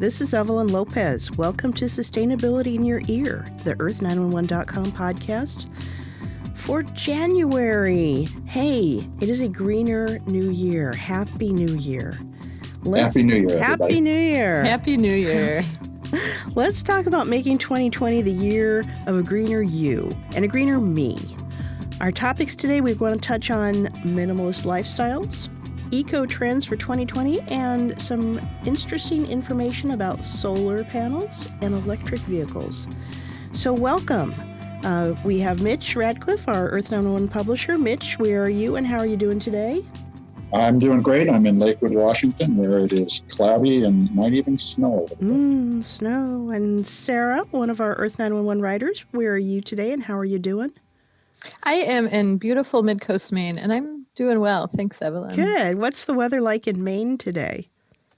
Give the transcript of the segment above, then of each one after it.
This is Evelyn Lopez. Welcome to Sustainability in Your Ear, the Earth911.com podcast for January. Hey, it is a greener new year. Happy New Year. Happy New Year, everybody. Happy New Year. Happy New Year. Let's talk about making 2020 the year of a greener you and a greener me. Our topics today, we're going to touch on minimalist lifestyles, eco trends for 2020, and some interesting information about solar panels and electric vehicles. So welcome. We have Mitch Ratcliffe, our Earth911 publisher. Mitch, where are you and how are you doing today? I'm doing great. I'm in Lakewood, Washington, where it is cloudy and might even snow. Snow. And Sarah, one of our Earth911 writers, where are you today and how are you doing? I am in beautiful Mid-Coast Maine, and I'm doing well. Thanks, Evelyn. Good. What's the weather like in Maine today?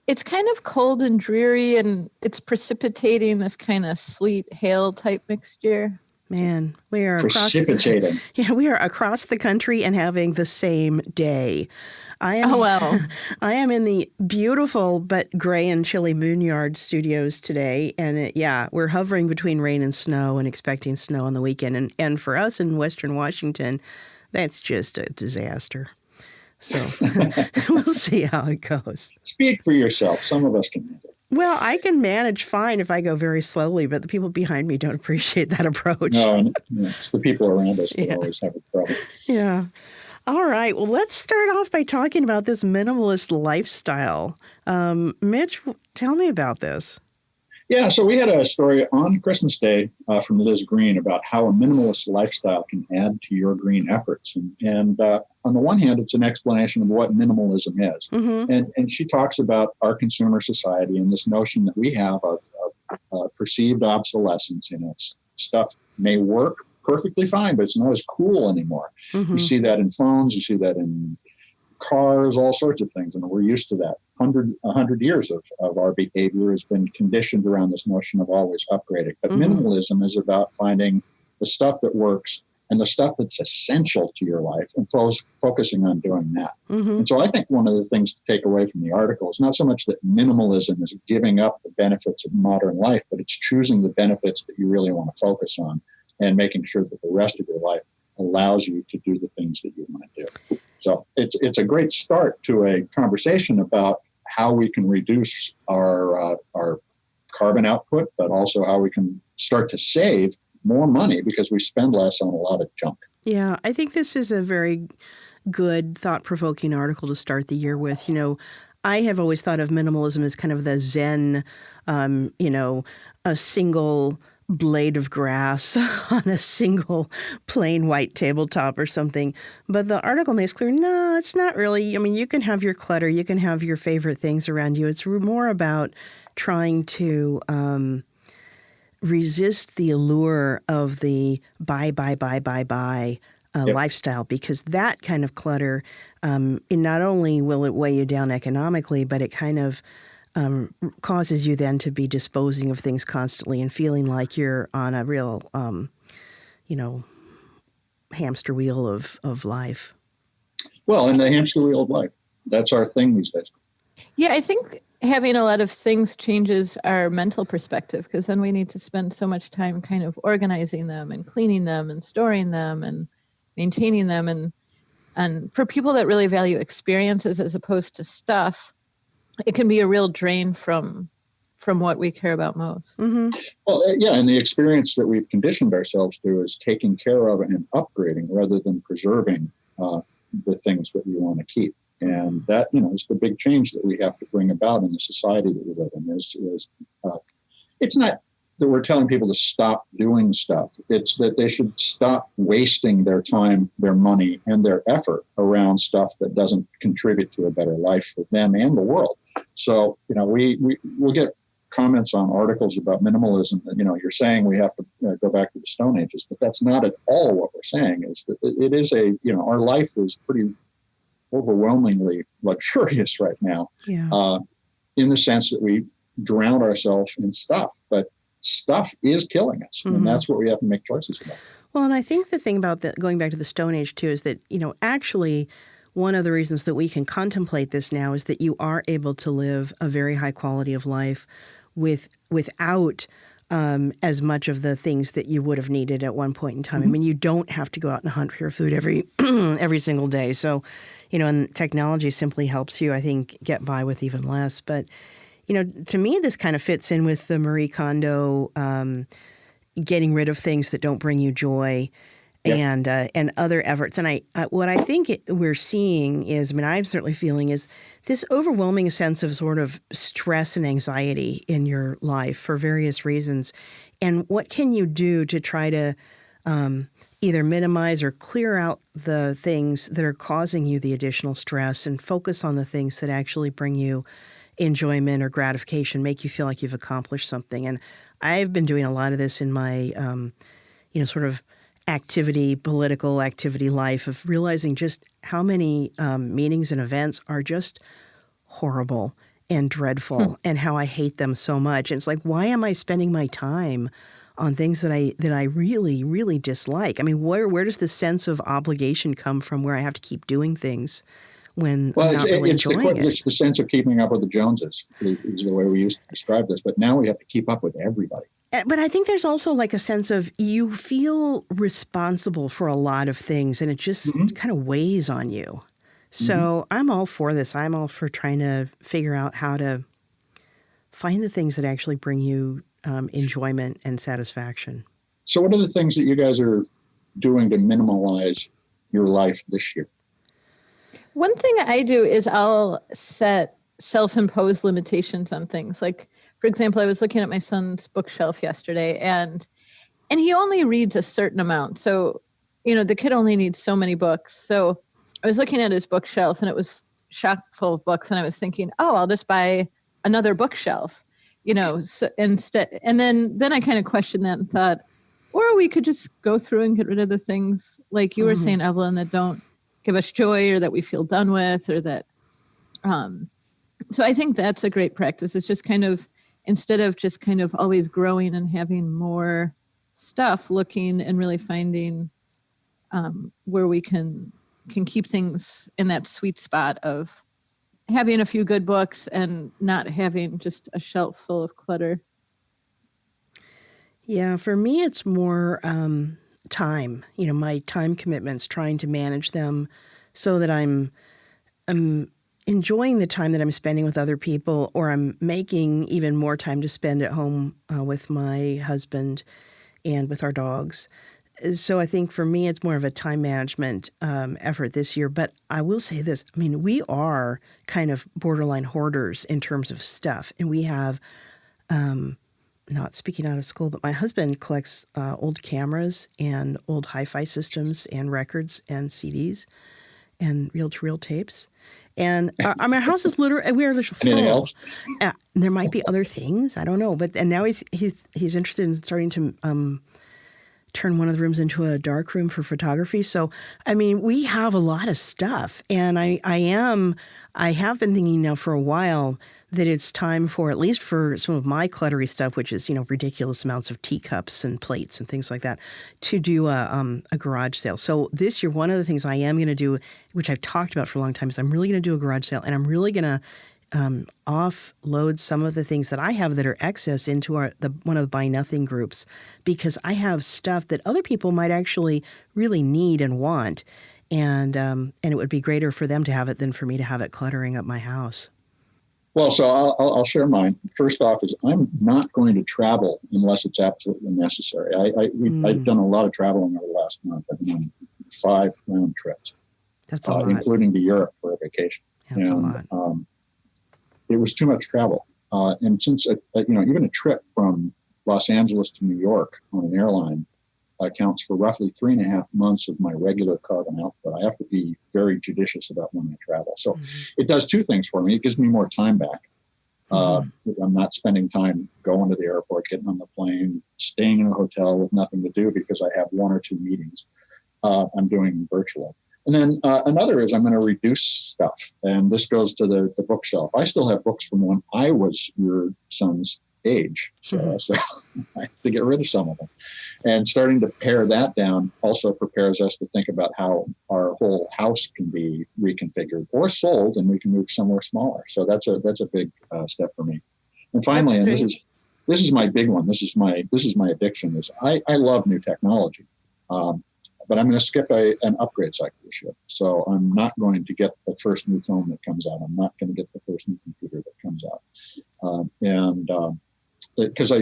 It's kind of cold and dreary, and it's precipitating this kind of sleet, hail type mixture. Man, we are precipitating. We are across the country and having the same day. I am in the beautiful but gray and chilly Moonyard studios today, and we're hovering between rain and snow and expecting snow on the weekend. And for us in Western Washington, that's just a disaster. So we'll see how it goes. Speak for yourself. Some of us can handle it. Well, I can manage fine if I go very slowly, but the people behind me don't appreciate that approach. No, it's the people around us that always have a problem. Yeah. All right. Well, let's start off by talking about this minimalist lifestyle. Mitch, tell me about this. Yeah, so we had a story on Christmas Day from Liz Green about how a minimalist lifestyle can add to your green efforts. And on the one hand, it's an explanation of what minimalism is. Mm-hmm. And she talks about our consumer society and this notion that we have of perceived obsolescence. Stuff may work perfectly fine, but it's not as cool anymore. Mm-hmm. You see that in phones, you see that in cars, all sorts of things. And we're used to that. 100 years of our behavior has been conditioned around this notion of always upgrading. But minimalism is about finding the stuff that works and the stuff that's essential to your life and focusing on doing that. Mm-hmm. And so I think one of the things to take away from the article is not so much that minimalism is giving up the benefits of modern life, but it's choosing the benefits that you really want to focus on and making sure that the rest of your life allows you to do the things that you want to do. So it's a great start to a conversation about how we can reduce our carbon output, but also how we can start to save more money because we spend less on a lot of junk. Yeah, I think this is a very good, thought-provoking article to start the year with. I have always thought of minimalism as kind of the Zen, a single blade of grass on a single plain white tabletop or something. But the article makes clear, no, it's not really. I mean, you can have your clutter, you can have your favorite things around you. It's more about trying to resist the allure of the buy lifestyle, because that kind of clutter, it not only will it weigh you down economically, but it kind of causes you then to be disposing of things constantly and feeling like you're on a real, hamster wheel of life. Well, and the hamster wheel of life, that's our thing these days. Yeah, I think having a lot of things changes our mental perspective, because then we need to spend so much time kind of organizing them and cleaning them and storing them and maintaining them. And for people that really value experiences as opposed to stuff, it can be a real drain from what we care about most. Mm-hmm. Well, and the experience that we've conditioned ourselves to is taking care of and upgrading rather than preserving the things that we want to keep. And that, is the big change that we have to bring about in the society that we live in. It's not that we're telling people to stop doing stuff. It's that they should stop wasting their time, their money, and their effort around stuff that doesn't contribute to a better life for them and the world. So, we'll get comments on articles about minimalism that, you're saying we have to go back to the Stone Ages, but that's not at all what we're saying. Is that it is our life is pretty overwhelmingly luxurious right now, in the sense that we drown ourselves in stuff, but stuff is killing us, and that's what we have to make choices about. Well, and I think the thing about going back to the Stone Age too is that, actually one of the reasons that we can contemplate this now is that you are able to live a very high quality of life without as much of the things that you would have needed at one point in time. I mean, you don't have to go out and hunt for your food every single day. So, and technology simply helps you, I think, get by with even less. But, to me, this kind of fits in with the Marie Kondo getting rid of things that don't bring you joy. Yeah. And other efforts. And what I think we're seeing is, I'm certainly feeling is this overwhelming sense of sort of stress and anxiety in your life for various reasons. And what can you do to try to either minimize or clear out the things that are causing you the additional stress and focus on the things that actually bring you enjoyment or gratification, make you feel like you've accomplished something. And I've been doing a lot of this in my, sort of political activity life of realizing just how many meetings and events are just horrible and dreadful and how I hate them so much. And it's like, why am I spending my time on things that I really, really dislike? I mean, where does the sense of obligation come from where I have to keep doing things when I'm not really enjoying it? It's the sense of keeping up with the Joneses is the way we used to describe this. But now we have to keep up with everybody. But I think there's also like a sense of you feel responsible for a lot of things and it just kind of weighs on you. So I'm all for this. I'm all for trying to figure out how to find the things that actually bring you enjoyment and satisfaction. So what are the things that you guys are doing to minimize your life this year? One thing I do is I'll set self-imposed limitations on things. Like, for example, I was looking at my son's bookshelf yesterday and he only reads a certain amount. So, the kid only needs so many books. So I was looking at his bookshelf and it was chock full of books. And I was thinking, I'll just buy another bookshelf, so instead. And then I kind of questioned that and thought, or we could just go through and get rid of the things like you were saying, Evelyn, that don't give us joy or that we feel done with or that, so I think that's a great practice. It's just kind of, instead of just kind of always growing and having more stuff, looking and really finding where we can keep things in that sweet spot of having a few good books and not having just a shelf full of clutter. Yeah, for me, it's more time, my time commitments, trying to manage them so that I'm enjoying the time that I'm spending with other people, or I'm making even more time to spend at home with my husband and with our dogs. So I think for me, it's more of a time management effort this year. But I will say this. We are kind of borderline hoarders in terms of stuff. And we have, not speaking out of school, but my husband collects old cameras and old hi-fi systems and records and CDs and reel-to-reel tapes. And our house is literally, we are literally full. Anything else? There might be other things. I don't know. And now he's interested in starting to turn one of the rooms into a dark room for photography. So, we have a lot of stuff. And I have been thinking now for a while that it's time for, at least for some of my cluttery stuff, which is, ridiculous amounts of teacups and plates and things like that, to do a garage sale. So this year, one of the things I am going to do, which I've talked about for a long time, is I'm really going to do a garage sale, and I'm really going to offload some of the things that I have that are excess into one of the Buy Nothing groups, because I have stuff that other people might actually really need and want, and it would be greater for them to have it than for me to have it cluttering up my house. Well, so I'll share mine. First off, is I'm not going to travel unless it's absolutely necessary. I've done a lot of traveling over the last month. I've been on 5 round trips. That's a lot, including to Europe for a vacation. That's a lot. It was too much travel, and since even a trip from Los Angeles to New York on an airline accounts for roughly 3.5 months of my regular carbon output. I have to be very judicious about when I travel. So it does 2 things for me. It gives me more time back. I'm not spending time going to the airport, getting on the plane, staying in a hotel with nothing to do because I have 1 or 2 meetings. I'm doing virtual. And then another is I'm going to reduce stuff. And this goes to the bookshelf. I still have books from when I was your son's age. So I have to get rid of some of them. And starting to pare that down also prepares us to think about how our whole house can be reconfigured or sold, and we can move somewhere smaller. So that's a big step for me. And finally, That's and great. this is my big one. This is my addiction. Is I love new technology, but I'm going to skip an upgrade cycle this year. So I'm not going to get the first new phone that comes out. I'm not going to get the first new computer that comes out, because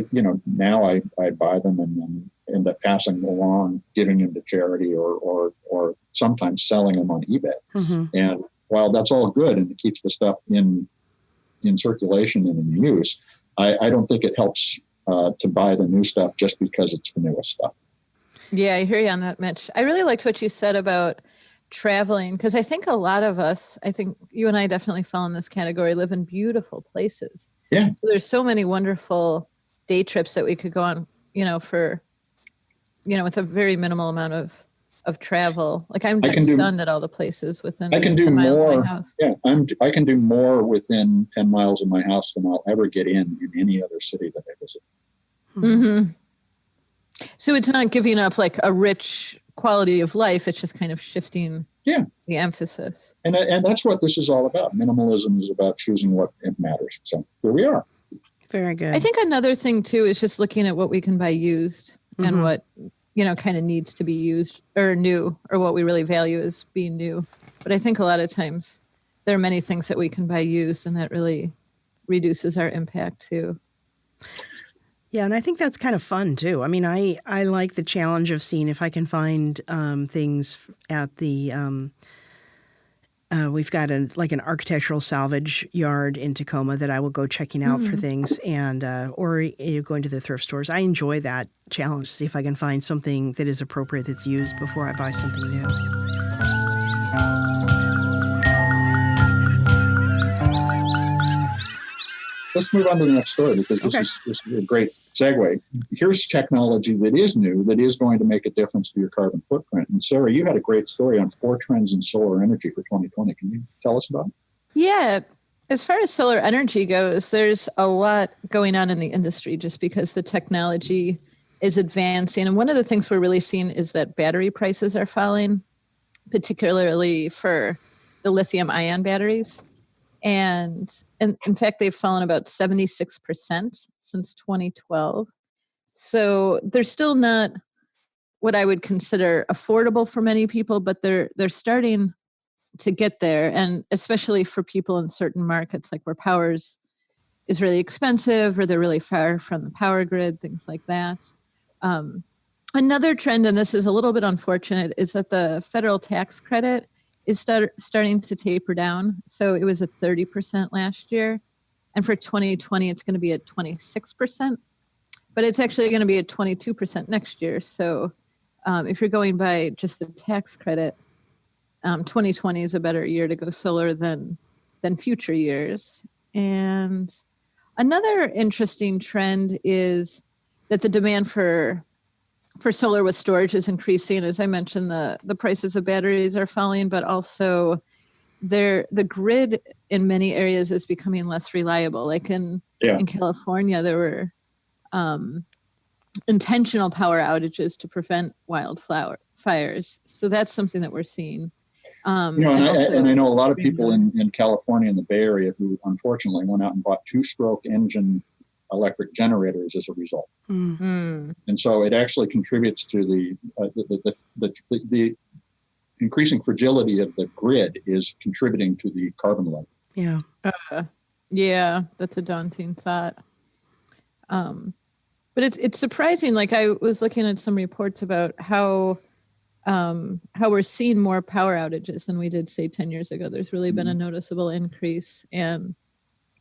now I buy them and then end up passing them along, giving them to charity, or sometimes selling them on eBay. Mm-hmm. And while that's all good and it keeps the stuff in circulation and in use, I don't think it helps to buy the new stuff just because it's the newest stuff. Yeah, I hear you on that, Mitch. I really liked what you said about traveling, because I think a lot of us, I think you and I definitely fall in this category, live in beautiful places. Yeah. So there's so many wonderful day trips that we could go on, with a very minimal amount of travel. Like I'm just stunned at all the places within 10 miles of my house. Yeah, I can do more within 10 miles of my house than I'll ever get in any other city that I visit. Mm-hmm. So it's not giving up like a rich quality of life. It's just kind of shifting the emphasis. And that's what this is all about. Minimalism is about choosing what matters. So here we are. Very good. I think another thing too is just looking at what we can buy used and what, kind of needs to be used or new, or what we really value as being new. But I think a lot of times there are many things that we can buy used, and that really reduces our impact too. Yeah, and I think that's kind of fun too. I mean, I like the challenge of seeing if I can find things at the we've got an architectural salvage yard in Tacoma that I will go checking out for things, and or going to the thrift stores. I enjoy that challenge, see if I can find something that is appropriate that's used before I buy something new. Let's move on to the next story, because this is a great segue. Here's technology that is new, that is going to make a difference to your carbon footprint. And Sarah, you had a great story on 4 trends in solar energy for 2020. Can you tell us about it? Yeah. As far as solar energy goes, there's a lot going on in the industry just because the technology is advancing. And one of the things we're really seeing is that battery prices are falling, particularly for the lithium ion batteries. And in fact, they've fallen about 76% since 2012. So they're still not what I would consider affordable for many people, but they're starting to get there. And especially for people in certain markets, like where power is really expensive, or they're really far from the power grid, things like that. Another trend, and this is a little bit unfortunate, is that the federal tax credit is starting to taper down. So it was at 30% last year. And for 2020, it's going to be at 26%. But it's actually going to be at 22% next year. So if you're going by just the tax credit, 2020 is a better year to go solar than future years. And another interesting trend is that the demand for solar with storage is increasing. As I mentioned, the prices of batteries are falling, but also the grid in many areas is becoming less reliable. Like in California, there were intentional power outages to prevent wildfires. So that's something that we're seeing. And I know a lot of people in California and the Bay Area who unfortunately went out and bought 2-stroke engine electric generators as a result. And so it actually contributes to the increasing fragility of the grid is contributing to the carbon level. Yeah. Yeah, that's a daunting thought. But it's surprising. Like I was looking at some reports about how we're seeing more power outages than we did, say, 10 years ago. There's really been a noticeable increase. And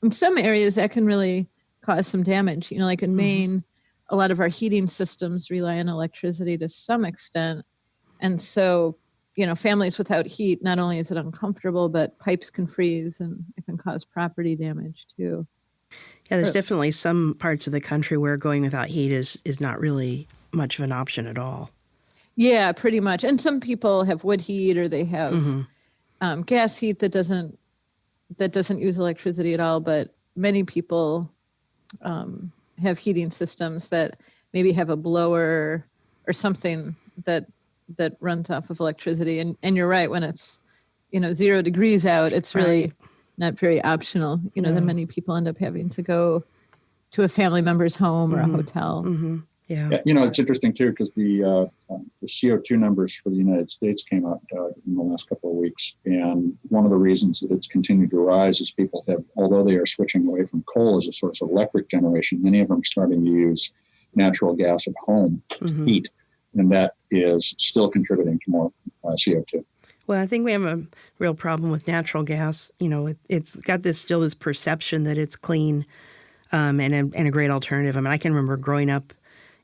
in some areas that can really cause some damage. Like in Maine, a lot of our heating systems rely on electricity to some extent. And so, families without heat, not only is it uncomfortable, but pipes can freeze and it can cause property damage too. Yeah, there's definitely some parts of the country where going without heat is not really much of an option at all. Yeah, pretty much. And some people have wood heat, or they have gas heat that doesn't use electricity at all. But many people have heating systems that maybe have a blower or something that runs off of electricity. And you're right, when it's 0 degrees out, it's really not very optional. Then many people end up having to go to a family member's home or a hotel. Mm-hmm. Yeah. Yeah, it's interesting too, because the CO2 numbers for the United States came out in the last couple of weeks, and one of the reasons that it's continued to rise is people have, although they are switching away from coal as a source of electric generation, many of them are starting to use natural gas at home to heat, and that is still contributing to more CO2. Well, I think we have a real problem with natural gas. It's got this perception that it's clean and a great alternative. I mean, I can remember growing up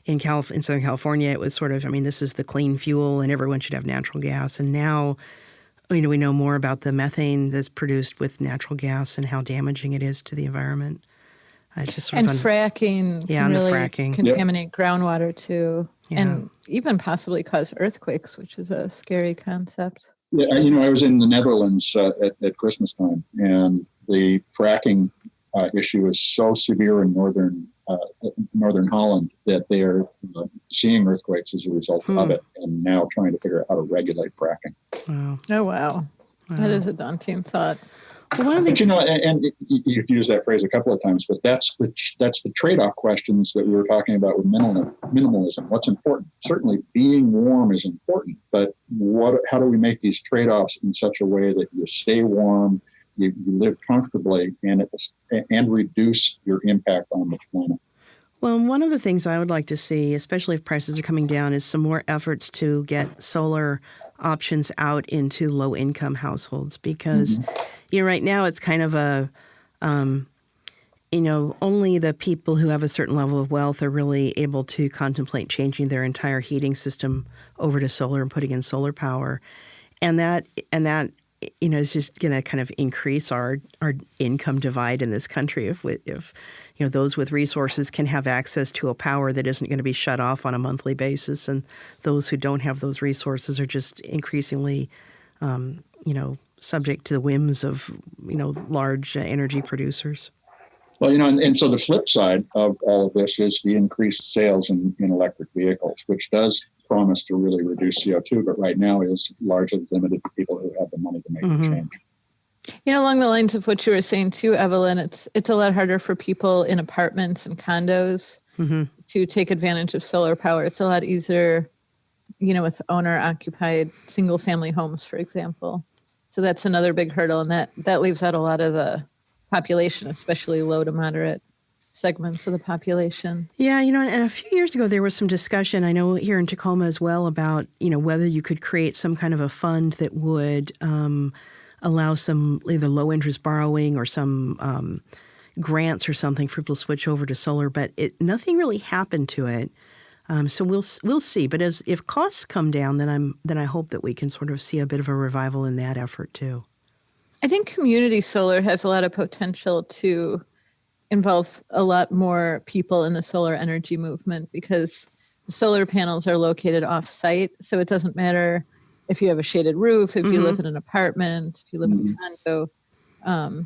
in Southern California, it was sort of, this is the clean fuel and everyone should have natural gas. And now, we know more about the methane that's produced with natural gas and how damaging it is to the environment. It's just sort of fracking can really contaminate groundwater too, and even possibly cause earthquakes, which is a scary concept. Yeah, I was in the Netherlands at Christmas time, and the fracking issue is so severe in northern Holland that they are seeing earthquakes as a result of it, and now trying to figure out how to regulate fracking. Wow. Oh, wow. That is a daunting thought. Well, but and you've used that phrase a couple of times, but that's the trade-off questions that we were talking about with minimalism. What's important? Certainly, being warm is important, but how do we make these trade-offs in such a way that you stay warm, you live comfortably, and reduce your impact on the planet? Well, one of the things I would like to see, especially if prices are coming down, is some more efforts to get solar options out into low-income households, because right now it's kind of only the people who have a certain level of wealth are really able to contemplate changing their entire heating system over to solar and putting in solar power, and that is just going to kind of increase our income divide in this country. If those with resources can have access to a power that isn't going to be shut off on a monthly basis, and those who don't have those resources are just increasingly, subject to the whims of, large energy producers. Well, and so the flip side of all of this is the increased sales in electric vehicles, which does promise to really reduce CO2, but right now is largely limited to people who have the money to make the change. Along the lines of what you were saying too, Evelyn, it's a lot harder for people in apartments and condos to take advantage of solar power. It's a lot easier, with owner-occupied single-family homes, for example. So that's another big hurdle, and that leaves out a lot of the population, especially low to moderate segments of the population. Yeah, and a few years ago there was some discussion, I know here in Tacoma as well, about, whether you could create some kind of a fund that would allow some either low interest borrowing or some grants or something for people to switch over to solar, but nothing really happened to it. So we'll see. But if costs come down, then I hope that we can sort of see a bit of a revival in that effort too. I think community solar has a lot of potential to involve a lot more people in the solar energy movement, because the solar panels are located off-site. So it doesn't matter if you have a shaded roof, if you live in an apartment, if you live in a condo.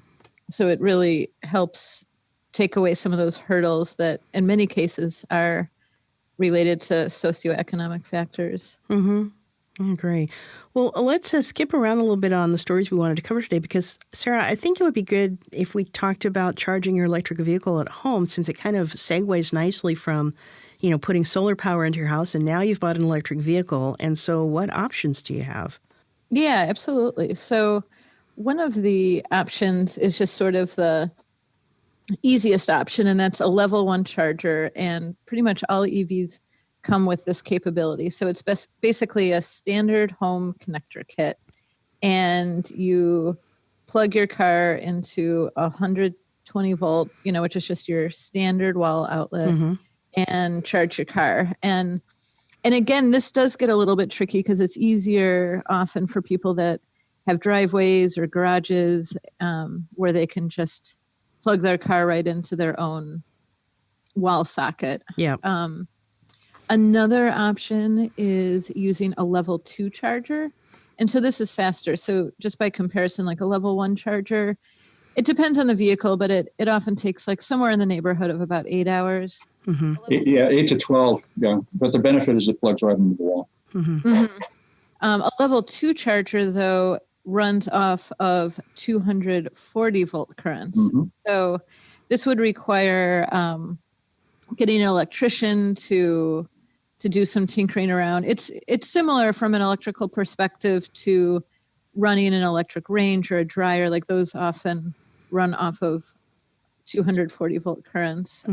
So it really helps take away some of those hurdles that in many cases are related to socioeconomic factors. I agree. Well, let's skip around a little bit on the stories we wanted to cover today, because, Sarah, I think it would be good if we talked about charging your electric vehicle at home, since it kind of segues nicely from, putting solar power into your house, and now you've bought an electric vehicle. And so what options do you have? Yeah, absolutely. So one of the options is just sort of the easiest option, and that's a level 1 charger. And pretty much all EVs come with this capability. So it's basically a standard home connector kit, and you plug your car into 120 volt, which is just your standard wall outlet, and charge your car. And again, this does get a little bit tricky because it's easier often for people that have driveways or garages where they can just plug their car right into their own wall socket. Yeah. Another option is using a level 2 charger. And so this is faster. So just by comparison, like a level 1 charger, it depends on the vehicle, but it often takes like somewhere in the neighborhood of about 8 hours. 8 to 12. Yeah. But the benefit is it plugs right into the wall. A level 2 charger, though, runs off of 240 volt currents. So this would require getting an electrician to do some tinkering around. It's similar from an electrical perspective to running an electric range or a dryer. Like those often run off of 240 volt currents.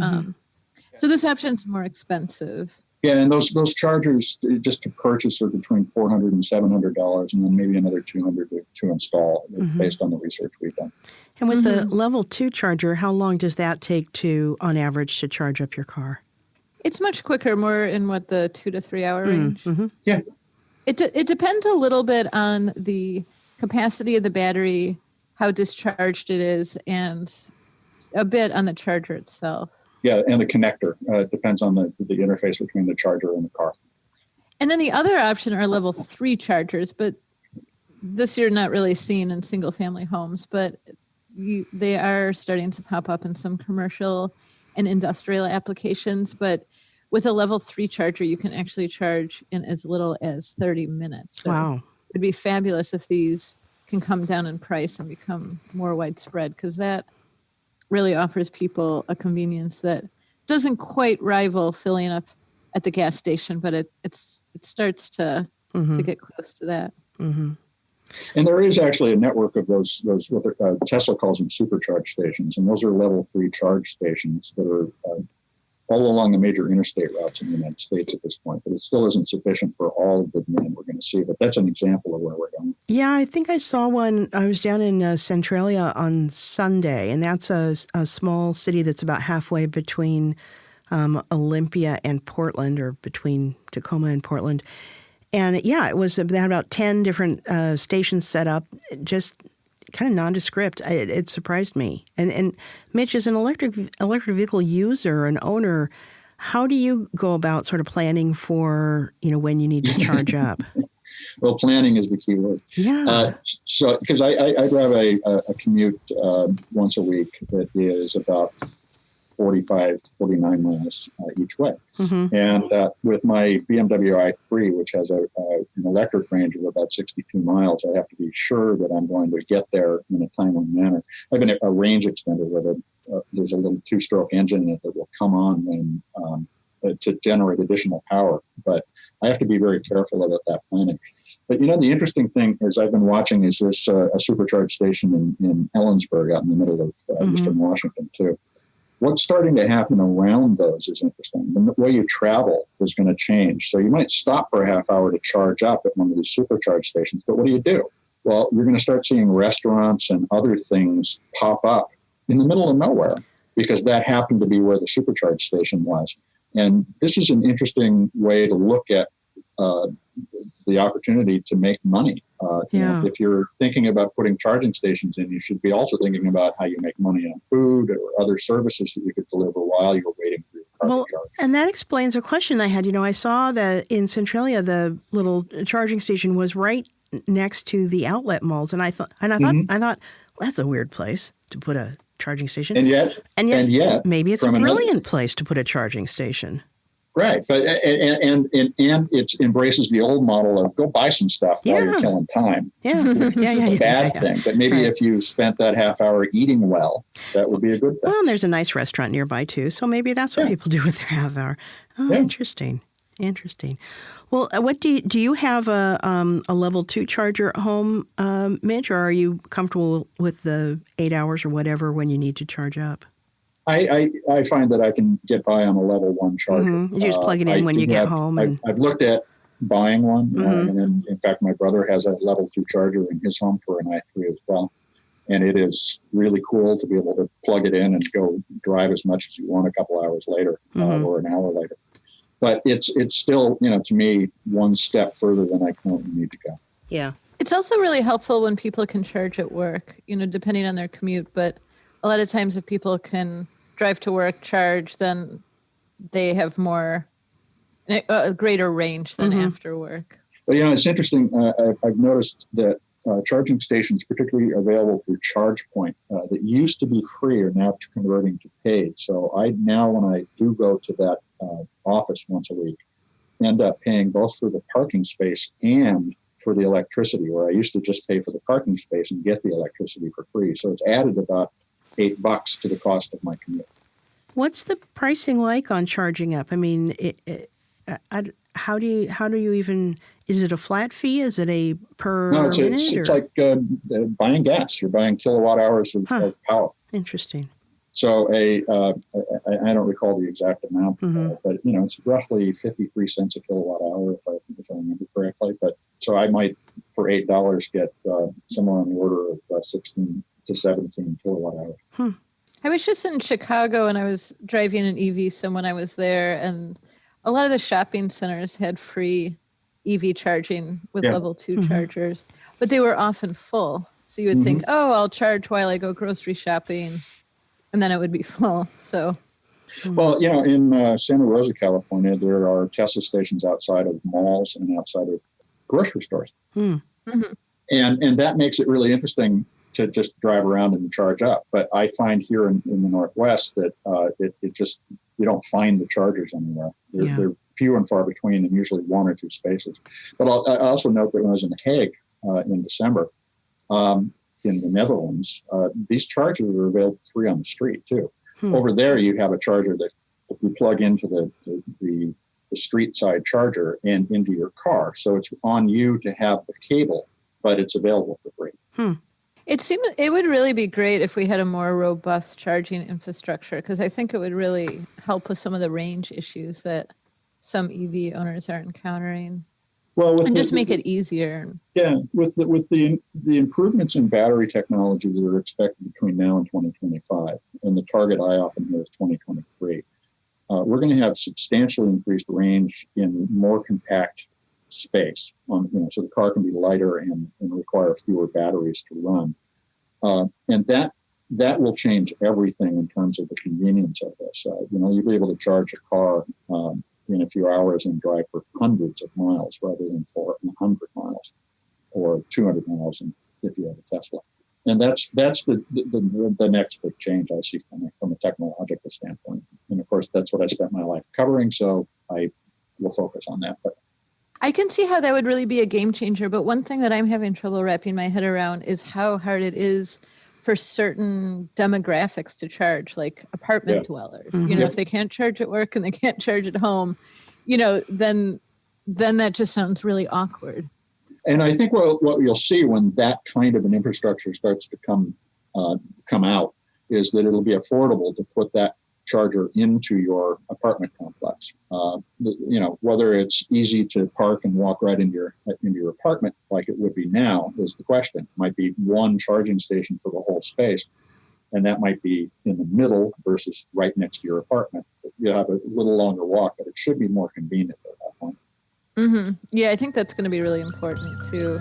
So this option's more expensive. Yeah, and those chargers just to purchase are between $400 and $700, and then maybe another $200 to install, based on the research we've done. And with the level 2 charger, how long does that take on average, to charge up your car? It's much quicker, more in the 2 to 3 hour range. Yeah. It depends a little bit on the capacity of the battery, how discharged it is, and a bit on the charger itself. Yeah, and the connector. It depends on the interface between the charger and the car. And then the other option are level 3 chargers, but this you're not really seeing in single family homes, but they are starting to pop up in some commercial and industrial applications. But with a level 3 charger, you can actually charge in as little as 30 minutes. So wow. It'd be fabulous if these can come down in price and become more widespread, because that really offers people a convenience that doesn't quite rival filling up at the gas station, but it starts to get close to that. And there is actually a network of those what Tesla calls them supercharge stations, and those are level 3 charge stations that are all along the major interstate routes in the United States at this point. But it still isn't sufficient for all of the demand we're going to see. But that's an example of where we're going. Yeah, I think I saw one. I was down in Centralia on Sunday, and that's a small city that's about halfway between Olympia and Portland, or between Tacoma and Portland. And yeah, it was about 10 different stations set up, just kind of nondescript. It surprised me. And Mitch, as an electric vehicle user, an owner, how do you go about sort of planning for, when you need to charge up? Well, planning is the key word. Yeah. So, because I drive a commute once a week that is about 45, 49 miles each way. And with my BMW i3, which has an electric range of about 62 miles, I have to be sure that I'm going to get there in a timely manner. I have a range extender with there's a little 2-stroke engine in it that will come on when to generate additional power. But I have to be very careful about that planning. But the interesting thing is I've been watching is there's a supercharge station in Ellensburg out in the middle of eastern Washington too. What's starting to happen around those is interesting. The way you travel is going to change. So you might stop for a half hour to charge up at one of these supercharge stations, but what do? Well, you're going to start seeing restaurants and other things pop up in the middle of nowhere because that happened to be where the supercharge station was. And this is an interesting way to look at the opportunity to make money. If you're thinking about putting charging stations in, you should be also thinking about how you make money on food or other services that you could deliver while you're waiting for your car to charge. And that explains a question I had. I saw that in Centralia, the little charging station was right next to the outlet malls, and I thought, well, that's a weird place to put a charging station. And yet, maybe it's a brilliant place to put a charging station. Right, but and it embraces the old model of go buy some stuff while you're killing time. It's a bad thing, but maybe if you spent that half hour eating well, that would be a good thing. Well, and there's a nice restaurant nearby too, so maybe that's what people do with their half hour. Oh, interesting. Well, what do you have a level 2 charger at home, Mitch, or are you comfortable with the 8 hours or whatever when you need to charge up? I find that I can get by on a level 1 charger. You just plug it in when you get home. I've looked at buying one, and then, in fact, my brother has a level 2 charger in his home for an i3 as well. And it is really cool to be able to plug it in and go drive as much as you want a couple hours later or an hour later. But it's still, to me, one step further than I currently need to go. Yeah. It's also really helpful when people can charge at work, depending on their commute. But a lot of times if people can drive to work, charge, then they have a greater range than after work. Well, it's interesting. I've noticed that charging stations, particularly available through ChargePoint, that used to be free are now converting to paid. So when I do go to that office once a week, end up paying both for the parking space and for the electricity, where I used to just pay for the parking space and get the electricity for free. So it's added about $8 to the cost of my commute. What's the pricing like on charging up? I mean, how do you even? Is it a flat fee? Is it a per No, minute? it's like buying gas. You're buying kilowatt hours of power. Interesting. So I don't recall the exact amount, but it's roughly 53 cents a kilowatt hour if I remember correctly. But so I might for $8 get somewhere on the order of 16 to 17 kilowatt hours. I was just in Chicago and I was driving an EV. So when I was there, and a lot of the shopping centers had free EV charging with level 2 chargers, but they were often full. So you would think, oh, I'll charge while I go grocery shopping, and then it would be full. So, well, in Santa Rosa, California, there are Tesla stations outside of malls and outside of grocery stores, and that makes it really interesting to just drive around and charge up. But I find here in the Northwest that it just, you don't find the chargers anywhere. They're few and far between, and usually one or two spaces. But I also note that when I was in The Hague in December, in the Netherlands, these chargers are available free on the street too. Over there, you have a charger that you plug into the street side charger and into your car. So it's on you to have the cable, but it's available for free. It seems it would really be great if we had a more robust charging infrastructure, because I think it would really help with some of the range issues that some EV owners are encountering. Well, and just make it easier. Yeah, with the improvements in battery technology that are expected between now and 2025, and the target I often hear is 2023, we're going to have substantially increased range in more compact space. So the car can be lighter and require fewer batteries to run, and that will change everything in terms of the convenience of this. You'll be able to charge a car in a few hours and drive for hundreds of miles rather than for 100 miles or 200 miles if you have a Tesla. And that's the next big change I see from a technological standpoint. And of course, that's what I spent my life covering, so I will focus on that. But I can see how that would really be a game changer. But one thing that I'm having trouble wrapping my head around is how hard it is for certain demographics to charge, like apartment dwellers. If they can't charge at work and they can't charge at home, then that just sounds really awkward. And I think what you'll see when that kind of an infrastructure starts to come out is that it'll be affordable to put that charger into your apartment complex. Whether it's easy to park and walk right into your apartment like it would be now is the question. It might be one charging station for the whole space, and that might be in the middle versus right next to your apartment. You'll have a little longer walk, but it should be more convenient at that point. Yeah, I think that's going to be really important too.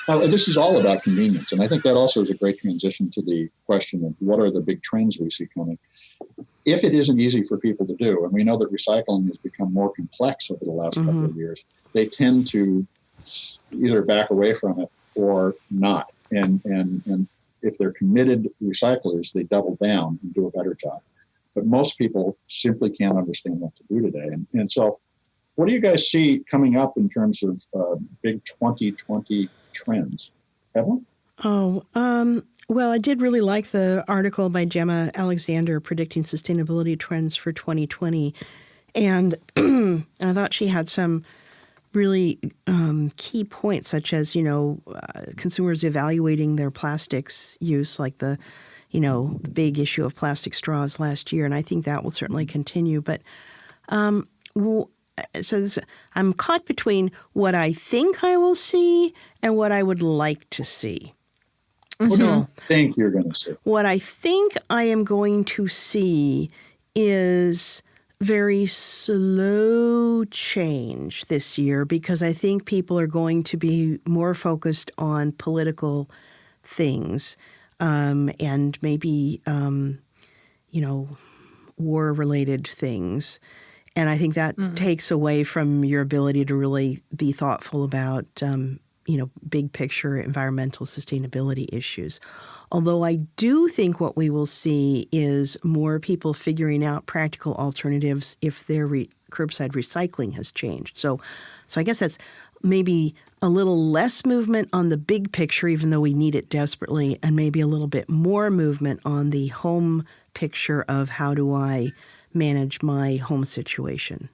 This is all about convenience, and I think that also is a great transition to the question of what are the big trends we see coming. If it isn't easy for people to do, and we know that recycling has become more complex over the last couple of years, they tend to either back away from it or not. And if they're committed recyclers, they double down and do a better job. But most people simply can't understand what to do today. And so what do you guys see coming up in terms of big 2020 trends? Evelyn? Well, I did really like the article by Gemma Alexander predicting sustainability trends for 2020. And I thought she had some really key points, such as, consumers evaluating their plastics use, like the big issue of plastic straws last year. And I think that will certainly continue. But I'm caught between what I think I will see and what I would like to see. What do you think you're going to see? What I think I am going to see is very slow change this year, because I think people are going to be more focused on political things and maybe, war-related things. And I think that takes away from your ability to really be thoughtful about, big picture environmental sustainability issues. Although I do think what we will see is more people figuring out practical alternatives if their curbside recycling has changed. So I guess that's maybe a little less movement on the big picture, even though we need it desperately, and maybe a little bit more movement on the home picture of how do I manage my home situation.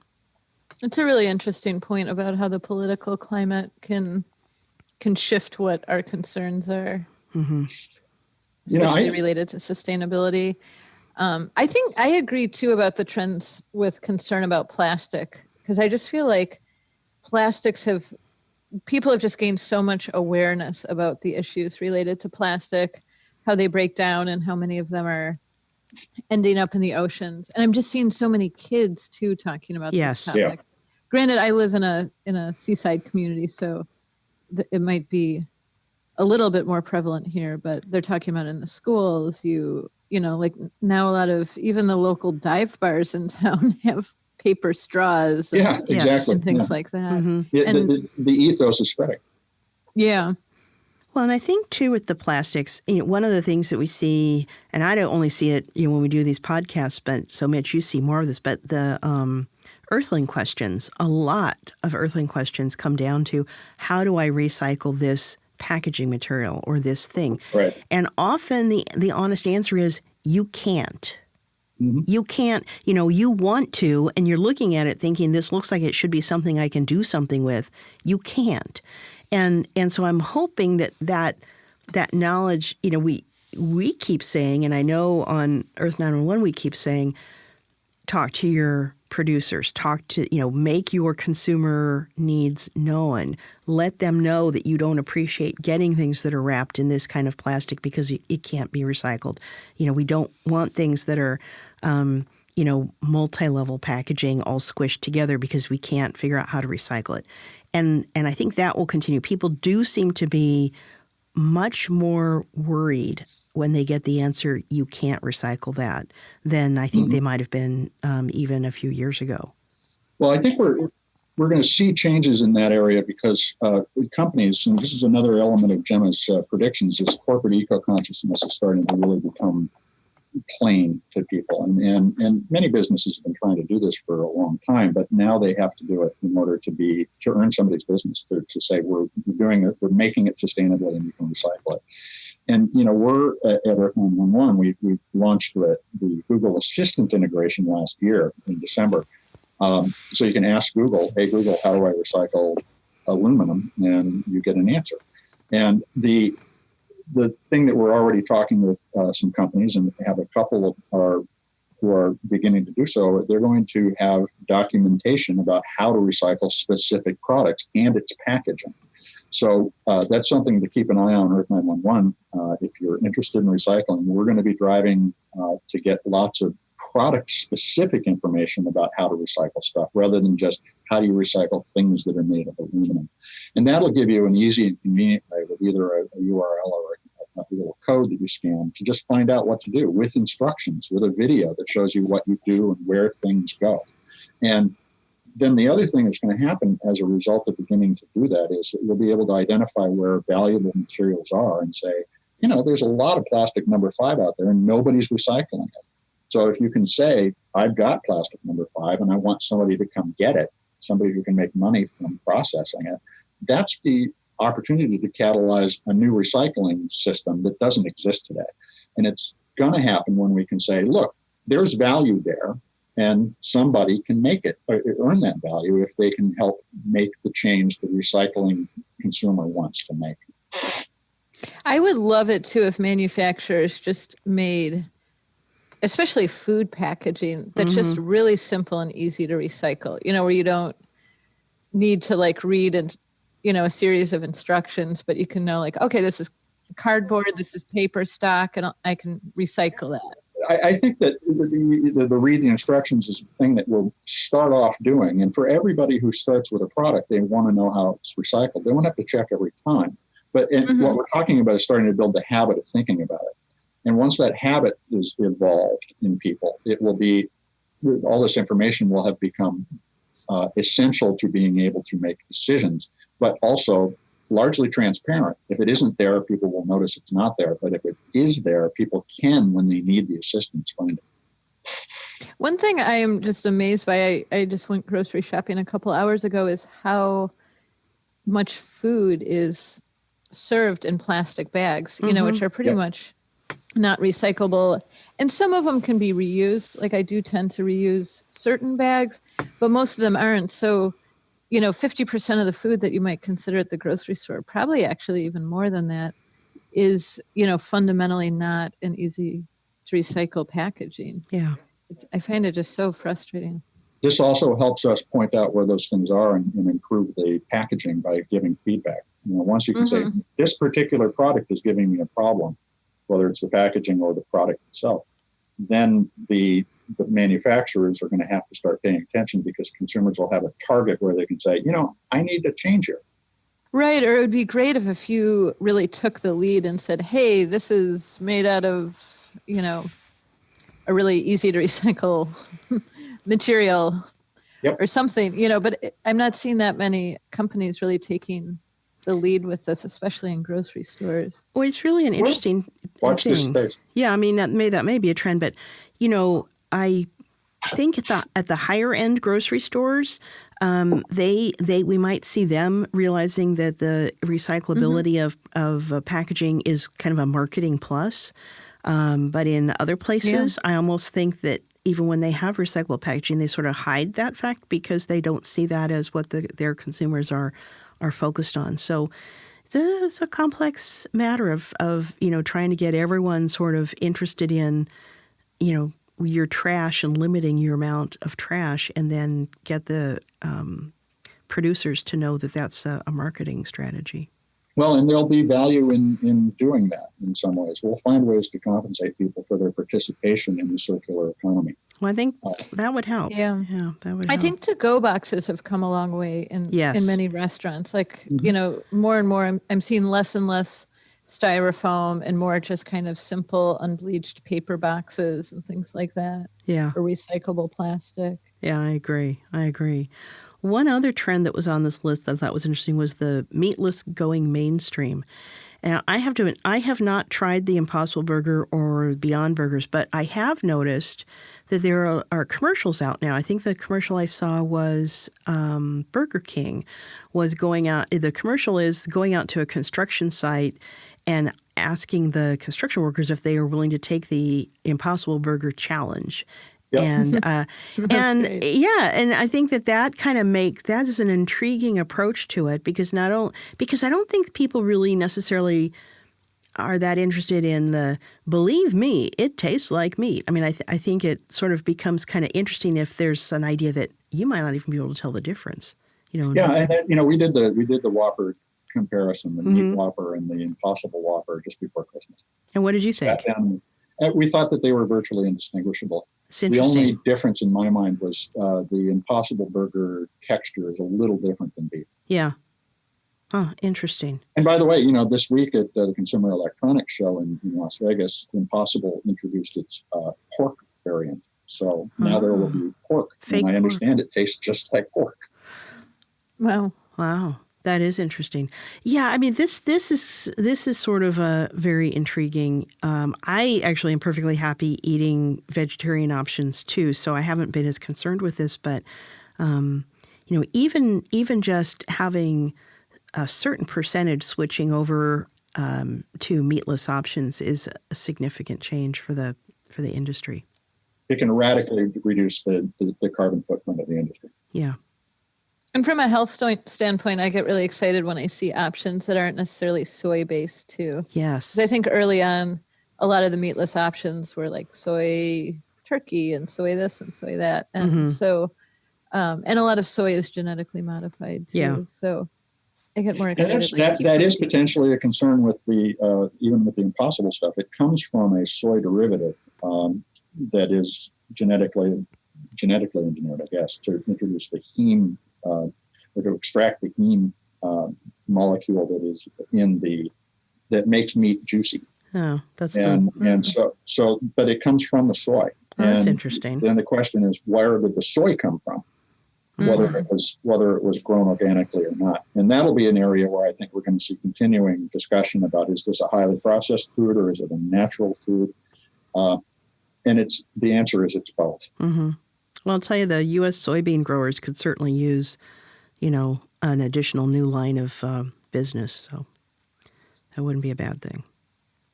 It's a really interesting point about how the political climate can shift what our concerns are, especially related to sustainability. I think I agree too about the trends with concern about plastic, because I just feel like people have just gained so much awareness about the issues related to plastic, how they break down and how many of them are ending up in the oceans. And I'm just seeing so many kids too talking about this topic. Yeah. Granted, I live in a seaside community, so it might be a little bit more prevalent here, but they're talking about in the schools, like now a lot of even the local dive bars in town have paper straws and things like that. And the ethos is spreading. Yeah. Well, and I think too with the plastics, one of the things that we see, and I don't only see it, when we do these podcasts, but so Mitch, you see more of this, but the Earthling questions, a lot of Earthling questions come down to how do I recycle this packaging material or this thing? Right. And often the honest answer is you can't. You can't, you want to, and you're looking at it thinking this looks like it should be something I can do something with. You can't. And so I'm hoping that knowledge, we keep saying, and I know on Earth911 we keep saying, talk to your producers, make your consumer needs known. Let them know that you don't appreciate getting things that are wrapped in this kind of plastic because it can't be recycled. We don't want things that are, multi-level packaging all squished together because we can't figure out how to recycle it. And I think that will continue. People do seem to be much more worried when they get the answer, you can't recycle that, than I think they might have been even a few years ago. Well, I think we're going to see changes in that area because companies, and this is another element of Gemma's predictions, is corporate eco-consciousness is starting to really become plain to people. And many businesses have been trying to do this for a long time, but now they have to do it in order to earn somebody's business, to say we're doing it, we're making it sustainably and you can recycle it. And, we're at Earth911, we launched the Google Assistant integration last year in December. So you can ask Google, hey, Google, how do I recycle aluminum? And you get an answer. And the thing that we're already talking with some companies, and have a couple who are beginning to do so, they're going to have documentation about how to recycle specific products and its packaging. So that's something to keep an eye on Earth911. If you're interested in recycling, we're going to be driving to get lots of product-specific information about how to recycle stuff, rather than just how do you recycle things that are made of aluminum. And that'll give you an easy and convenient way with either a URL or a little code that you scan to just find out what to do, with instructions, with a video that shows you what you do and where things go. And then the other thing that's going to happen as a result of beginning to do that is that you'll be able to identify where valuable materials are and say, there's a lot of plastic number 5 out there and nobody's recycling it. So if you can say, I've got plastic number 5 and I want somebody to come get it, somebody who can make money from processing it, that's the opportunity to catalyze a new recycling system that doesn't exist today. And it's going to happen when we can say, look, there's value there and somebody can make it, or earn that value if they can help make the change the recycling consumer wants to make. I would love it too if manufacturers just made, especially food packaging, that's just really simple and easy to recycle, where you don't need to read and, a series of instructions, but you can know okay, this is cardboard, this is paper stock, and I can recycle that. I think that the read the instructions is a thing that we'll start off doing. And for everybody who starts with a product, they want to know how it's recycled. They won't have to check every time. But what we're talking about is starting to build the habit of thinking about it. And once that habit is evolved in people, it will be, all this information will have become essential to being able to make decisions, but also largely transparent. If it isn't there, people will notice it's not there. But if it is there, people can, when they need the assistance, find it. One thing I am just amazed by, I just went grocery shopping a couple hours ago, is how much food is served in plastic bags, which are pretty much not recyclable. And some of them can be reused. Like I do tend to reuse certain bags, but most of them aren't. So, 50% of the food that you might consider at the grocery store, probably actually even more than that, is, fundamentally not an easy to recycle packaging. Yeah. I find it just so frustrating. This also helps us point out where those things are and improve the packaging by giving feedback. Once you can say, this particular product is giving me a problem, whether it's the packaging or the product itself, then the manufacturers are going to have to start paying attention, because consumers will have a target where they can say, I need to change here. Right. Or it would be great if a few really took the lead and said, hey, this is made out of, a really easy to recycle material or something, but I'm not seeing that many companies really taking the lead with this, especially in grocery stores. Well, it's really an interesting Watch thing. this space. Yeah, I mean, that may be a trend, but, I think at the higher end grocery stores, we might see them realizing that the recyclability of packaging is kind of a marketing plus. But in other places, I almost think that even when they have recyclable packaging, they sort of hide that fact because they don't see that as what their consumers are focused on. So it's a complex matter of trying to get everyone sort of interested in, your trash and limiting your amount of trash, and then get the producers to know that that's a marketing strategy. Well, and there'll be value in doing that in some ways. We'll find ways to compensate people for their participation in the circular economy. Well, I think that would help. Yeah, that would help. I think to-go boxes have come a long way in many restaurants. Like, more and more, I'm seeing less and less styrofoam and more just kind of simple unbleached paper boxes and things like that. Yeah. Or recyclable plastic. Yeah, I agree. One other trend that was on this list that I thought was interesting was the meatless going mainstream. Now, I have to admit, I have not tried the Impossible Burger or Beyond Burgers, but I have noticed that there are commercials out now. I think the commercial I saw was Burger King was going out. The commercial is going out to a construction site and asking the construction workers if they are willing to take the Impossible Burger challenge. Yep. And and I think that kind of that is an intriguing approach to it, because I don't think people really necessarily are that interested in the believe me, it tastes like meat. I mean, I think it sort of becomes kind of interesting if there's an idea that you might not even be able to tell the difference. Yeah, and we did the Whopper comparison, the meat Whopper and the Impossible Whopper, just before Christmas. And what did you think? We thought that they were virtually indistinguishable. The only difference in my mind was the Impossible Burger texture is a little different than beef. Yeah. Oh, interesting. And by the way, this week at the Consumer Electronics Show in Las Vegas, Impossible introduced its pork variant. So now there will be pork. Fake and I understand it tastes just like pork. Wow. That is interesting. Yeah, I mean, this is sort of a very intriguing. I actually am perfectly happy eating vegetarian options too, so I haven't been as concerned with this. But even just having a certain percentage switching over to meatless options is a significant change for the industry. It can radically reduce the carbon footprint of the industry. Yeah. And from a health standpoint, I get really excited when I see options that aren't necessarily soy-based too. Yes. 'Cause I think early on, a lot of the meatless options were like soy turkey and soy this and soy that. And so, and a lot of soy is genetically modified too. Yeah. So I get more excited. That is potentially a concern with even with the Impossible stuff. It comes from a soy derivative that is genetically engineered, I guess, to introduce the heme, or to extract the heme molecule that is that makes meat juicy. Oh, that's but it comes from the soy. Oh, that's interesting. Then the question is, where did the soy come from? Whether it was grown organically or not. And that'll be an area where I think we're going to see continuing discussion about, is this a highly processed food or is it a natural food? And the answer is it's both. Mm-hmm. Well, I'll tell you, the U.S. soybean growers could certainly use, an additional new line of business. So that wouldn't be a bad thing.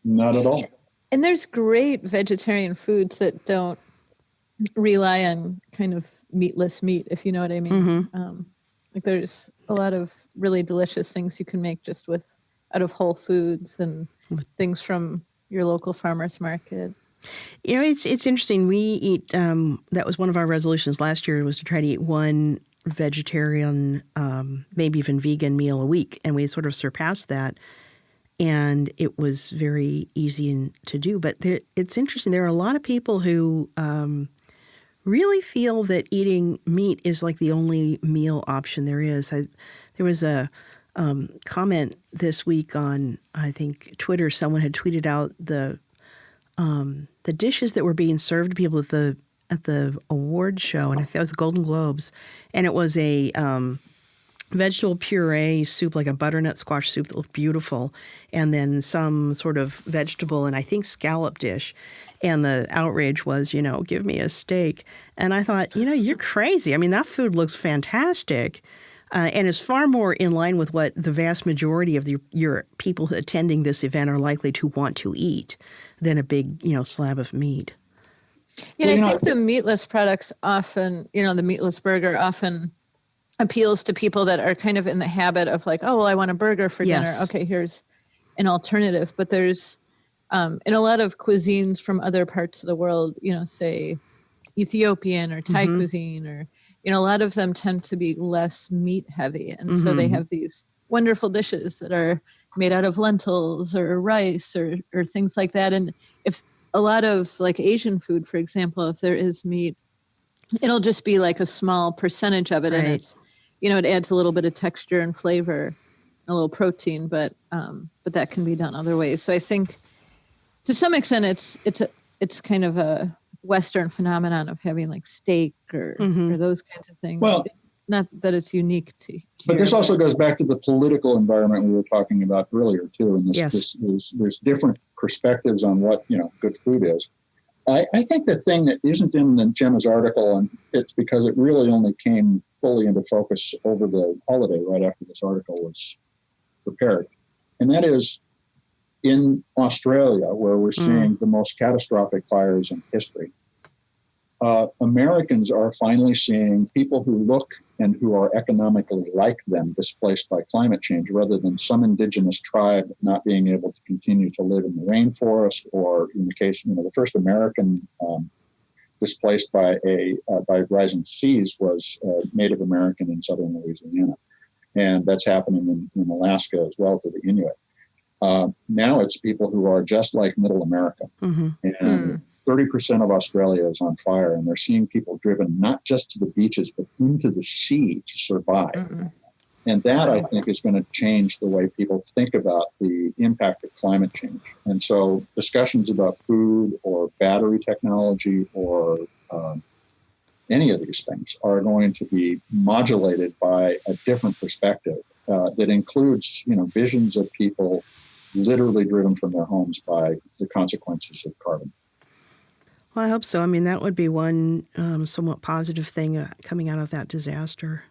Not at all. And there's great vegetarian foods that don't rely on kind of meatless meat, if you know what I mean. Like there's a lot of really delicious things you can make just out of whole foods and things from your local farmer's market. It's interesting. We eat, that was one of our resolutions last year, was to try to eat one vegetarian, maybe even vegan meal a week. And we sort of surpassed that. And it was very easy to do. But it's interesting. There are a lot of people who really feel that eating meat is like the only meal option there is. There was a comment this week on, I think, Twitter. Someone had tweeted out the dishes that were being served to people at the award show, and I think it was the Golden Globes, and it was a vegetable puree soup, like a butternut squash soup that looked beautiful, and then some sort of vegetable and I think scallop dish. And the outrage was, give me a steak. And I thought, you're crazy. I mean, that food looks fantastic. And is far more in line with what the vast majority of your people attending this event are likely to want to eat than a big, slab of meat. Yeah, I think the meatless products often, the meatless burger often appeals to people that are kind of in the habit of like, oh, well, I want a burger for dinner. Okay, here's an alternative. But there's, in a lot of cuisines from other parts of the world, say Ethiopian or Thai cuisine, or, a lot of them tend to be less meat heavy. And so they have these wonderful dishes that are made out of lentils or rice or things like that. And if a lot of like Asian food, for example, if there is meat, it'll just be like a small percentage of it. Right. And it's, it adds a little bit of texture and flavor, a little protein, but that can be done other ways. So I think to some extent it's kind of a Western phenomenon of having like steak or those kinds of things. Well, not that it's unique to here, but this also goes back to the political environment we were talking about earlier too. And there's different perspectives on what, good food is. I think the thing that isn't in Gemma's article, and it's because it really only came fully into focus over the holiday right after this article was prepared, and that is in Australia, where we're seeing the most catastrophic fires in history. Americans are finally seeing people who look and who are economically like them displaced by climate change, rather than some indigenous tribe not being able to continue to live in the rainforest, or in the case, the first American displaced by rising seas was Native American in southern Louisiana. And that's happening in Alaska as well to the Inuit. Now it's people who are just like Middle America. And 30% of Australia is on fire, and they're seeing people driven not just to the beaches, but into the sea to survive. And that, I think, is going to change the way people think about the impact of climate change. And so discussions about food or battery technology or any of these things are going to be modulated by a different perspective that includes, visions of people literally driven from their homes by the consequences of carbon. Well, I hope so. I mean, that would be one somewhat positive thing coming out of that disaster.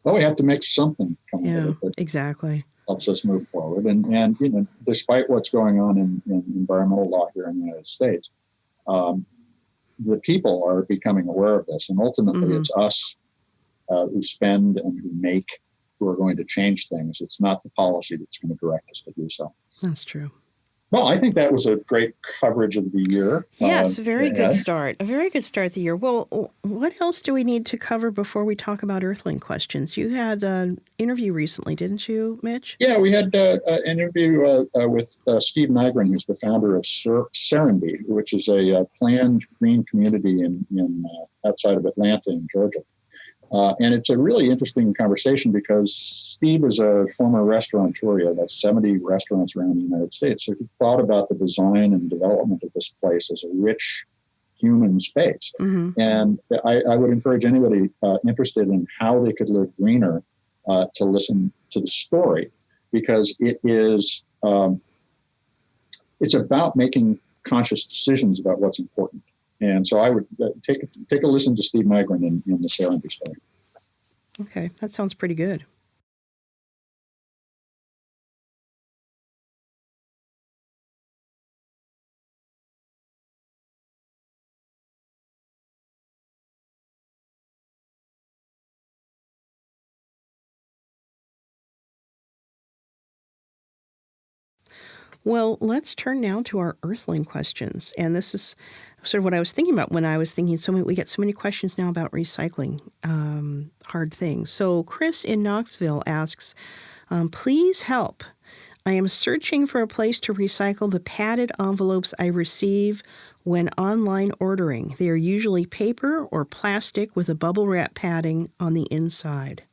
Well, we have to make something come out of it. Exactly. Helps us move forward. And despite what's going on in environmental law here in the United States, the people are becoming aware of this. And ultimately, it's us who spend and who make who are going to change things. It's not the policy that's going to direct us to do so. That's true. Well, I think that was a great coverage of the year. Yes, a very good start. A very good start of the year. Well, what else do we need to cover before we talk about Earthling Questions? You had an interview recently, didn't you, Mitch? Yeah, we had an interview with Steve Nygren, who's the founder of Serenbe, which is a planned green community in outside of Atlanta in Georgia. And it's a really interesting conversation because Steve is a former restaurateur. He had about 70 restaurants around the United States. So he thought about the design and development of this place as a rich human space. And I would encourage anybody interested in how they could live greener to listen to the story, because it is it's about making conscious decisions about what's important. And so I would take a listen to Steve Nygren in the Serenbe story. Okay, that sounds pretty good. Well, let's turn now to our Earthling questions. And this is sort of what I was thinking about when I was thinking we get so many questions now about recycling hard things. So Chris in Knoxville asks, please help. I am searching for a place to recycle the padded envelopes I receive when online ordering. They are usually paper or plastic with a bubble wrap padding on the inside.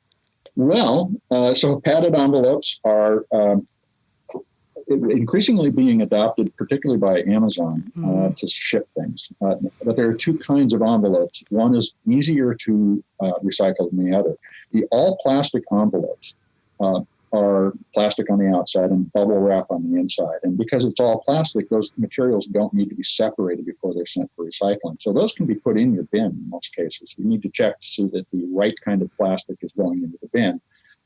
Well, so padded envelopes are increasingly being adopted, particularly by Amazon, to ship things. But there are two kinds of envelopes. One is easier to recycle than the other. The all plastic envelopes are plastic on the outside and bubble wrap on the inside. And because it's all plastic, those materials don't need to be separated before they're sent for recycling. So those can be put in your bin in most cases. You need to check to see that the right kind of plastic is going into the bin.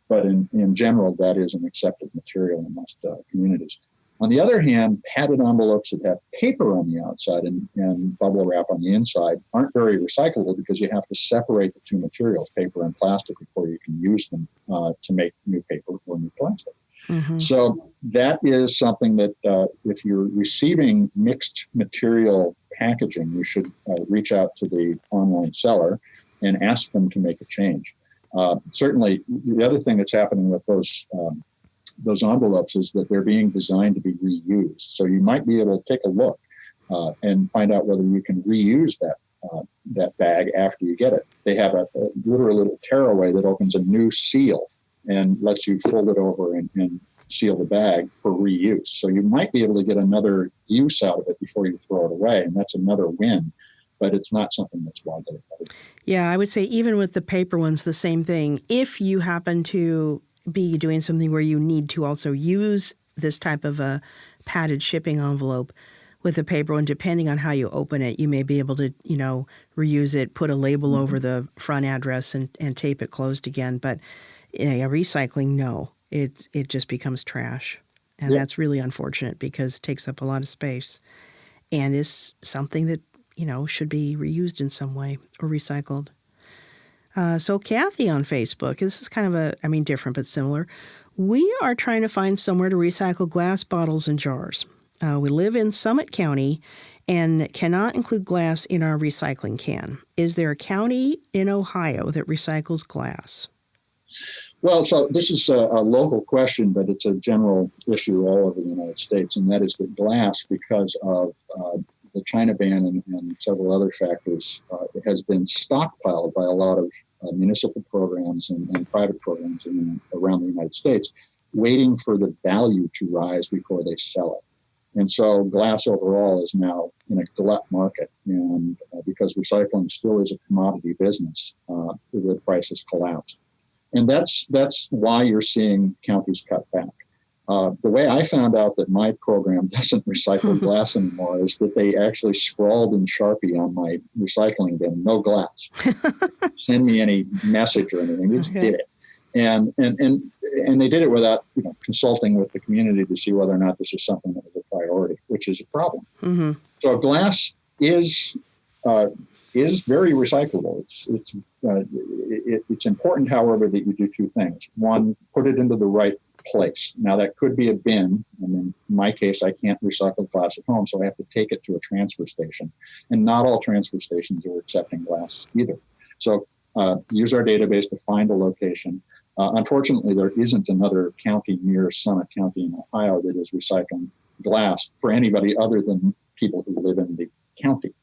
But in general, that is an accepted material in most communities. On the other hand, padded envelopes that have paper on the outside and bubble wrap on the inside aren't very recyclable because you have to separate the two materials, paper and plastic, before you can use them to make new paper or new plastic. Mm-hmm. So that is something that if you're receiving mixed material packaging, you should reach out to the online seller and ask them to make a change. Certainly, the other thing that's happening with those envelopes is that they're being designed to be reused. So you might be able to take a look and find out whether you can reuse that bag after you get it. They have a literal little tearaway that opens a new seal and lets you fold it over and seal the bag for reuse. So you might be able to get another use out of it before you throw it away, and that's another win. But it's not something that's widely available. Yeah, I would say even with the paper ones, the same thing. If you happen to be doing something where you need to also use this type of a padded shipping envelope with the paper one, depending on how you open it, you may be able to, reuse it, put a label over the front address and tape it closed again. But recycling, no, it just becomes trash. And that's really unfortunate because it takes up a lot of space and is something that should be reused in some way or recycled. So Kathy on Facebook, this is kind of different but similar. We are trying to find somewhere to recycle glass bottles and jars. We live in Summit County and cannot include glass in our recycling can. Is there a county in Ohio that recycles glass? Well, so this is a local question, but it's a general issue all over the United States, and that is that glass, because of the China ban and several other factors, it has been stockpiled by a lot of municipal programs and private programs around the United States, waiting for the value to rise before they sell it. And so glass overall is now in a glut market, and because recycling still is a commodity business, the prices collapsed. And that's why you're seeing counties cut back. The way I found out that my program doesn't recycle glass anymore is that they actually scrawled in Sharpie on my recycling bin, no glass. Send me any message or anything. They just did it. And they did it without consulting with the community to see whether or not this is something that was a priority, which is a problem. Mm-hmm. So glass is very recyclable. It's important, however, that you do two things. One, put it into the right place. Now, that could be a bin, and in my case, I can't recycle glass at home, so I have to take it to a transfer station. And not all transfer stations are accepting glass either. So use our database to find a location. Unfortunately, there isn't another county near Summit County in Ohio that is recycling glass for anybody other than people who live in the county.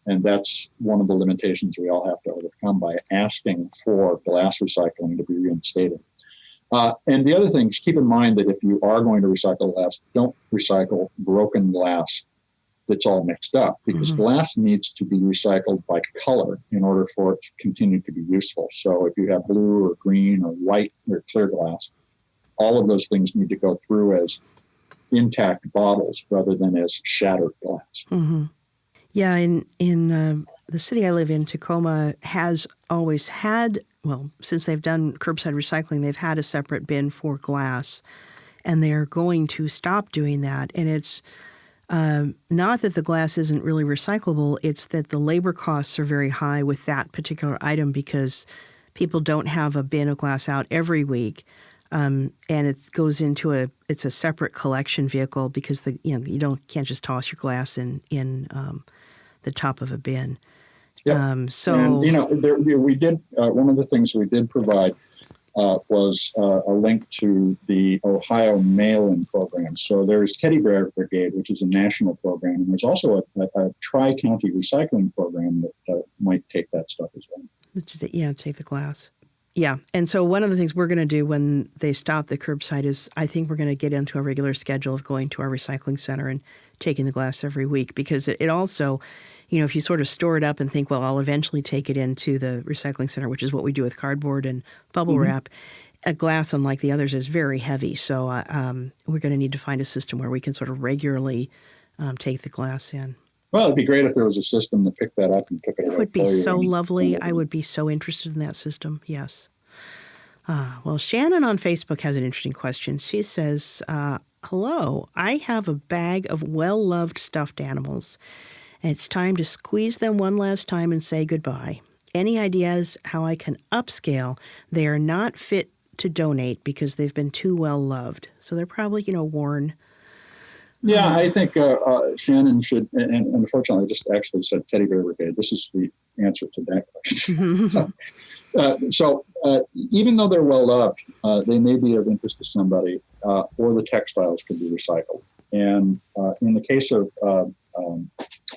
And that's one of the limitations we all have to overcome by asking for glass recycling to be reinstated. And the other thing is, keep in mind that if you are going to recycle glass, don't recycle broken glass that's all mixed up, because glass needs to be recycled by color in order for it to continue to be useful. So if you have blue or green or white or clear glass, all of those things need to go through as intact bottles rather than as shattered glass. Mm-hmm. Yeah, in the city I live in, Tacoma has always had since they've done curbside recycling, they've had a separate bin for glass, and they're going to stop doing that. And it's not that the glass isn't really recyclable, it's that the labor costs are very high with that particular item because people don't have a bin of glass out every week. And it goes into it's a separate collection vehicle because can't just toss your glass in the top of a bin. Yeah. We did one of the things we did provide was a link to the Ohio mail-in program. So there's Teddy Bear Brigade, which is a national program, and there's also a tri-county recycling program that might take that stuff as well. Yeah, take the glass. Yeah, and so one of the things we're going to do when they stop the curbside is I think we're going to get into a regular schedule of going to our recycling center and taking the glass every week because it also, if you sort of store it up and think, well, I'll eventually take it into the recycling center, which is what we do with cardboard and bubble wrap, a glass, unlike the others, is very heavy. So we're going to need to find a system where we can sort of regularly take the glass in. Well, it'd be great if there was a system that picked that up and took it away. It would be so lovely. I would be so interested in that system. Yes. Well, Shannon on Facebook has an interesting question. She says, hello, I have a bag of well-loved stuffed animals. And it's time to squeeze them one last time and say goodbye. Any ideas how I can upscale? They are not fit to donate because they've been too well loved. So they're probably, worn. Yeah, I think Shannon should, and unfortunately I just actually said Teddy Bear Brigade. This is the answer to that question. So even though they're well loved, they may be of interest to somebody, or the textiles could be recycled. And in the case of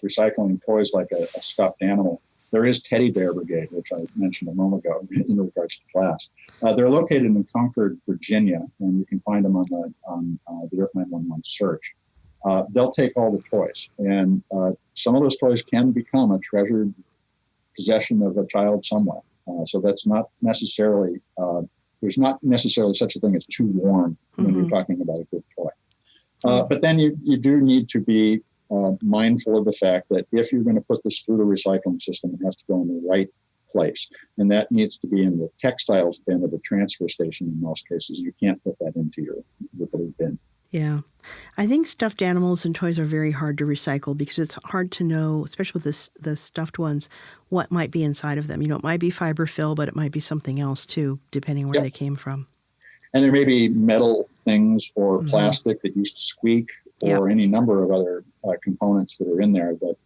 recycling toys like a stuffed animal, there is Teddy Bear Brigade, which I mentioned a moment ago in regards to glass. They're located in Concord, Virginia, and you can find them on the Earth911 search. They'll take all the toys, and some of those toys can become a treasured possession of a child somewhere. So that's not necessarily, there's not necessarily such a thing as too worn when you're talking about a good toy. But then you do need to be mindful of the fact that if you're going to put this through the recycling system, it has to go in the right place. And that needs to be in the textiles bin of the transfer station in most cases. You can't put that into your blue bin. Yeah. I think stuffed animals and toys are very hard to recycle because it's hard to know, especially with the stuffed ones, what might be inside of them. It might be fiber fill, but it might be something else too, depending where they came from. And there may be metal things or plastic that used to squeak or any number of other components that are in there that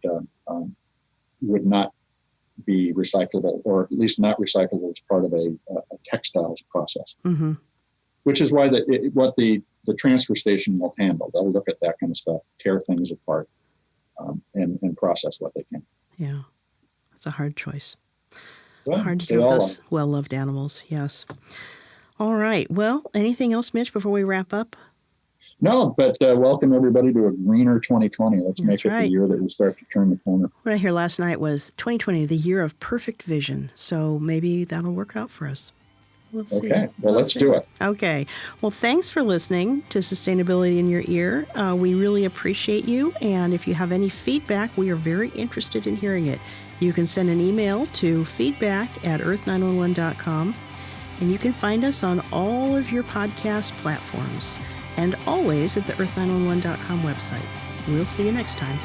would not be recyclable, or at least not recyclable as part of a textiles process, which is why what the transfer station will handle. They'll look at that kind of stuff, tear things apart, and process what they can. Yeah, it's a hard choice. Well, hard to do with those well-loved animals, yes. All right. Well, anything else, Mitch, before we wrap up? No, but welcome everybody to a greener 2020. Let's make it the year that we start to turn the corner. What I hear last night was 2020, the year of perfect vision. So maybe that'll work out for us. We'll see. Okay, well, let's do it. Okay. Well, thanks for listening to Sustainability in Your Ear. We really appreciate you. And if you have any feedback, we are very interested in hearing it. You can send an email to feedback@earth911.com. And you can find us on all of your podcast platforms and always at the earth911.com website. We'll see you next time.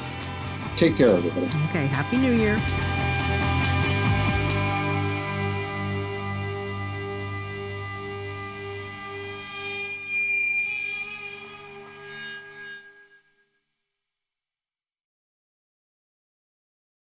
Take care, everybody. Okay. Happy New Year.